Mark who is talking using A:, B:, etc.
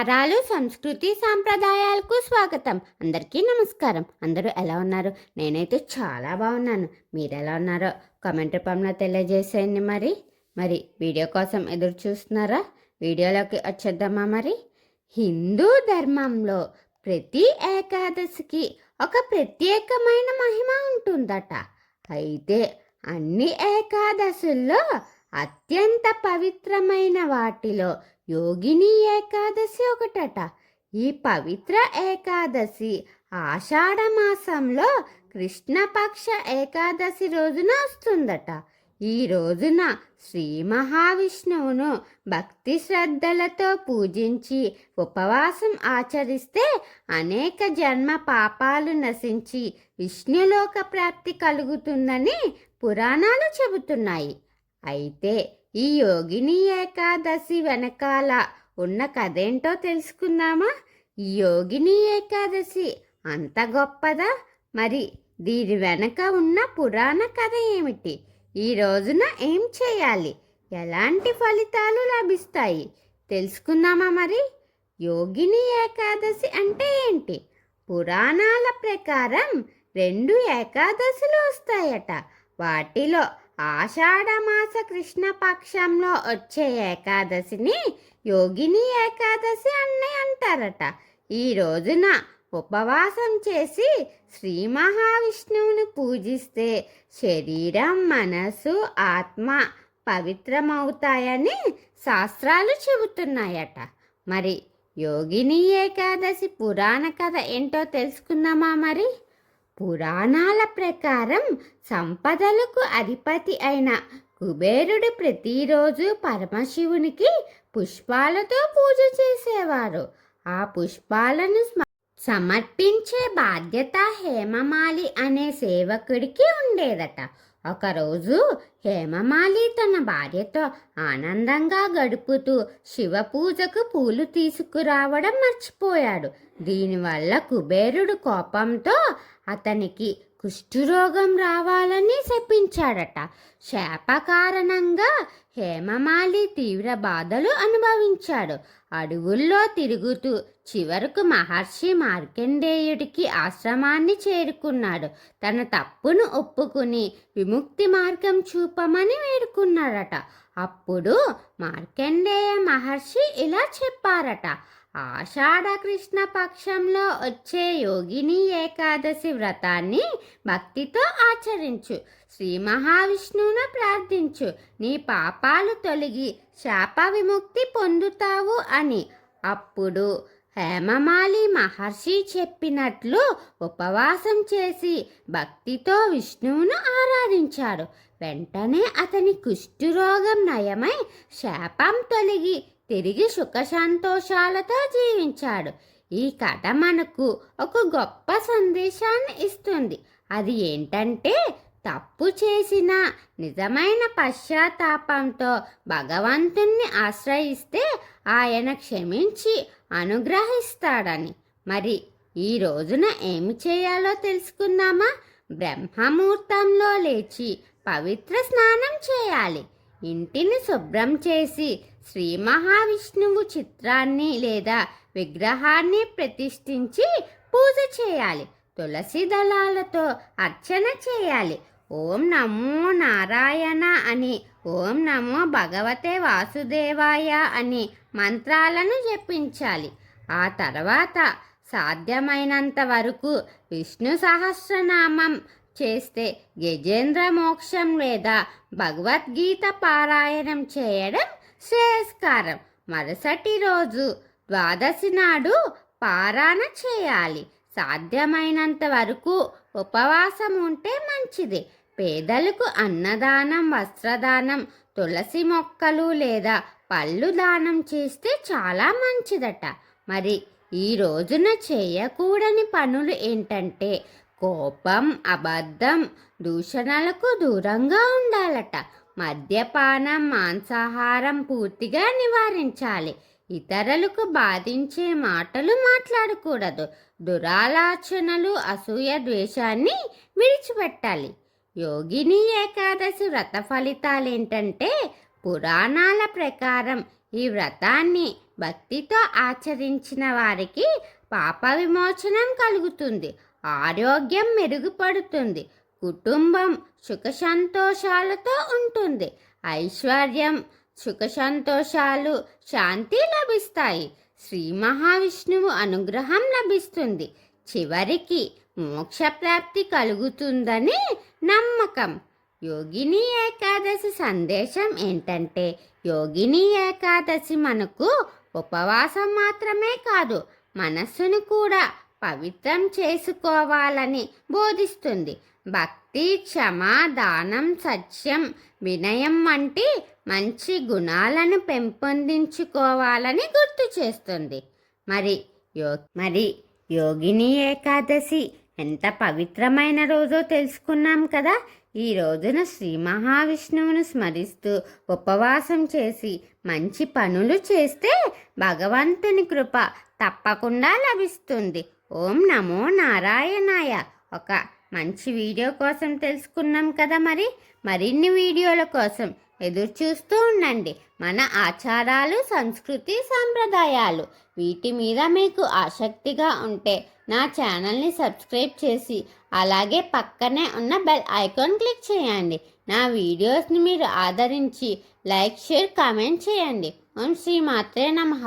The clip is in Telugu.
A: ఆచారాలు, సంస్కృతి, సాంప్రదాయాలకు స్వాగతం. అందరికీ నమస్కారం. అందరూ ఎలా ఉన్నారు? నేనైతే చాలా బాగున్నాను. మీరు ఎలా ఉన్నారో కామెంట్ రూపంలో తెలియజేసేయండి. మరి వీడియో కోసం ఎదురు చూస్తున్నారా? వీడియోలోకి వచ్చేద్దామా? హిందూ ధర్మంలో ప్రతి ఏకాదశికి ఒక ప్రత్యేకమైన మహిమ ఉంటుందట. అయితే అన్ని ఏకాదశుల్లో అత్యంత పవిత్రమైన వాటిలో యోగిని ఏకాదశి ఒకటట. ఈ పవిత్ర ఏకాదశి ఆషాఢ మాసంలో కృష్ణపక్ష ఏకాదశి రోజున వస్తుందట. ఈ రోజున శ్రీ మహావిష్ణువును భక్తి శ్రద్ధలతో పూజించి ఉపవాసం ఆచరిస్తే అనేక జన్మ పాపాలు నశించి విష్ణులోక ప్రాప్తి కలుగుతుందని పురాణాలు చెబుతున్నాయి. అయితే ఈ యోగిని ఏకాదశి వెనకాల ఉన్న కథేంటో తెలుసుకుందామా? ఈ యోగిని ఏకాదశి అంత గొప్పదా? మరి దీని వెనక ఉన్న పురాణ కథ ఏమిటి? ఈ రోజున ఏం చేయాలి? ఎలాంటి ఫలితాలు లభిస్తాయి? తెలుసుకుందామా? యోగిని ఏకాదశి అంటే ఏంటి? పురాణాల ప్రకారం 2 ఏకాదశులు వస్తాయట. వాటిలో ఆషాఢమాస కృష్ణపక్షంలో వచ్చే ఏకాదశిని యోగిని ఏకాదశి అని అంటారట. ఈ రోజున ఉపవాసం చేసి శ్రీ మహావిష్ణువుని పూజిస్తే శరీరం, మనసు, ఆత్మ పవిత్రమవుతాయని శాస్త్రాలు చెబుతున్నాయట. మరి యోగిని ఏకాదశి పురాణ కథ ఏంటో తెలుసుకుందామా? పురాణాల ప్రకారం సంపదలకు అధిపతి అయిన కుబేరుడు ప్రతిరోజు పరమశివునికి పుష్పాలతో పూజ చేసేవారు. ఆ పుష్పాలను సమర్పించే బాధ్యత హేమమాలి అనే సేవకుడికి ఉండేదట. ఒకరోజు హేమమాలి తన భార్యతో ఆనందంగా గడుపుతూ శివ పూజకు పూలు తీసుకురావడం మర్చిపోయాడు. దీనివల్ల కుబేరుడు కోపంతో అతనికి కుష్ఠరోగం రావాలని శపించాడట. శాప కారణంగా హేమమాలి తీవ్ర బాధలు అనుభవించాడు. అడవుల్లో తిరుగుతూ చివరకు మహర్షి మార్కండేయుడికి ఆశ్రమాన్ని చేరుకున్నాడు. తన తప్పును ఒప్పుకుని విముక్తి మార్గం చూపమని వేడుకున్నాడట. అప్పుడు మార్కండేయ మహర్షి ఇలా చెప్పారట: ఆషాఢ కృష్ణ పక్షంలో వచ్చే యోగిని ఏకాదశి వ్రతాన్ని భక్తితో ఆచరించు, శ్రీ మహావిష్ణువును ప్రార్థించు, నీ పాపాలు తొలగి శాప విముక్తి పొందుతావు అని. అప్పుడు హేమమాలి మహర్షి చెప్పినట్లు ఉపవాసం చేసి భక్తితో విష్ణువును ఆరాధించాడు. వెంటనే అతని కుష్ఠరోగం నయమై శాపం తొలగి తిరిగి సుఖ సంతోషాలతో జీవించాడు. ఈ కథ మనకు ఒక గొప్ప సందేశాన్ని ఇస్తుంది. అది ఏంటంటే, తప్పు చేసిన నిజమైన పశ్చాత్తాపంతో భగవంతుణ్ణి ఆశ్రయిస్తే ఆయన క్షమించి అనుగ్రహిస్తాడని. మరి ఈ రోజున ఏమి చేయాలో తెలుసుకుందామా? బ్రహ్మముహూర్తంలో లేచి పవిత్ర స్నానం చేయాలి. ఇంటిని శుభ్రం చేసి శ్రీ మహావిష్ణువు చిత్రాన్ని లేదా విగ్రహాన్ని ప్రతిష్ఠించి పూజ చేయాలి. తులసి దళాలతో అర్చన చేయాలి. ఓం నమో నారాయణ అని, ఓం నమో భగవతే వాసుదేవాయ అని మంత్రాలను జపించాలి. ఆ తర్వాత సాధ్యమైనంత వరకు విష్ణు సహస్రనామం చేస్తే గజేంద్ర మోక్షం లేదా భగవద్గీత పారాయణం చేయడం శ్రేయస్కరం. మరుసటి రోజు ద్వాదశి నాడు పారాయణ చేయాలి. సాధ్యమైనంత వరకు ఉపవాసం ఉంటే మంచిది. పేదలకు అన్నదానం, వస్త్రదానం, తులసి మొక్కలు లేదా పళ్ళు దానం చేస్తే చాలా మంచిదట. మరి ఈ రోజున చేయకూడని పనులు ఏంటంటే, కోపం, అబద్ధం, దూషణలకు దూరంగా ఉండాలట. మద్యపానం, మాంసాహారం పూర్తిగా నివారించాలి. ఇతరులకు బాధించే మాటలు మాట్లాడకూడదు. దురాలోచనలు, అసూయ, ద్వేషాన్ని విడిచిపెట్టాలి. యోగిని ఏకాదశి వ్రత ఫలితాలేంటంటే, పురాణాల ప్రకారం ఈ వ్రతాన్ని భక్తితో ఆచరించిన వారికి పాప విమోచనం కలుగుతుంది, ఆరోగ్యం మెరుగుపడుతుంది, కుటుంబం సుఖ సంతోషాలతో ఉంటుంది, ఐశ్వర్యం సుఖ సంతోషాలు శాంతి లభిస్తాయి, శ్రీ మహావిష్ణువు అనుగ్రహం లభిస్తుంది, చివరికి మోక్షప్రాప్తి కలుగుతుందని నమ్మకం. యోగిని ఏకాదశి సందేశం ఏంటంటే, యోగిని ఏకాదశి మనకు ఉపవాసం మాత్రమే కాదు, మనస్సును కూడా పవిత్రం చేసుకోవాలని బోధిస్తుంది. భక్తి, క్షమ, దానం, సత్యం, వినయం వంటి మంచి గుణాలను పెంపొందించుకోవాలని గుర్తు చేస్తుంది. మరి యోగిని ఏకాదశి ఎంత పవిత్రమైన రోజో తెలుసుకున్నాం కదా. ఈ రోజున శ్రీ మహావిష్ణువును స్మరిస్తూ ఉపవాసం చేసి మంచి పనులు చేస్తే భగవంతుని కృప తప్పకుండా లభిస్తుంది. ఓం నమో నారాయణాయ. ఒక మంచి వీడియో కోసం తెలుసుకున్నాం కదా. మరిన్ని వీడియోల కోసం ఎదురు చూస్తూ ఉండండి. మన ఆచారాలు, సంస్కృతి, సాంప్రదాయాలు వీటి మీద మీకు ఆసక్తిగా ఉంటే నా ఛానల్ని సబ్స్క్రైబ్ చేసి అలాగే పక్కనే ఉన్న బెల్ ఐకాన్ క్లిక్ చేయండి. నా వీడియోస్ని మీరు ఆదరించి లైక్, షేర్, కామెంట్ చేయండి. ఓం శ్రీ మాత్రే నమః.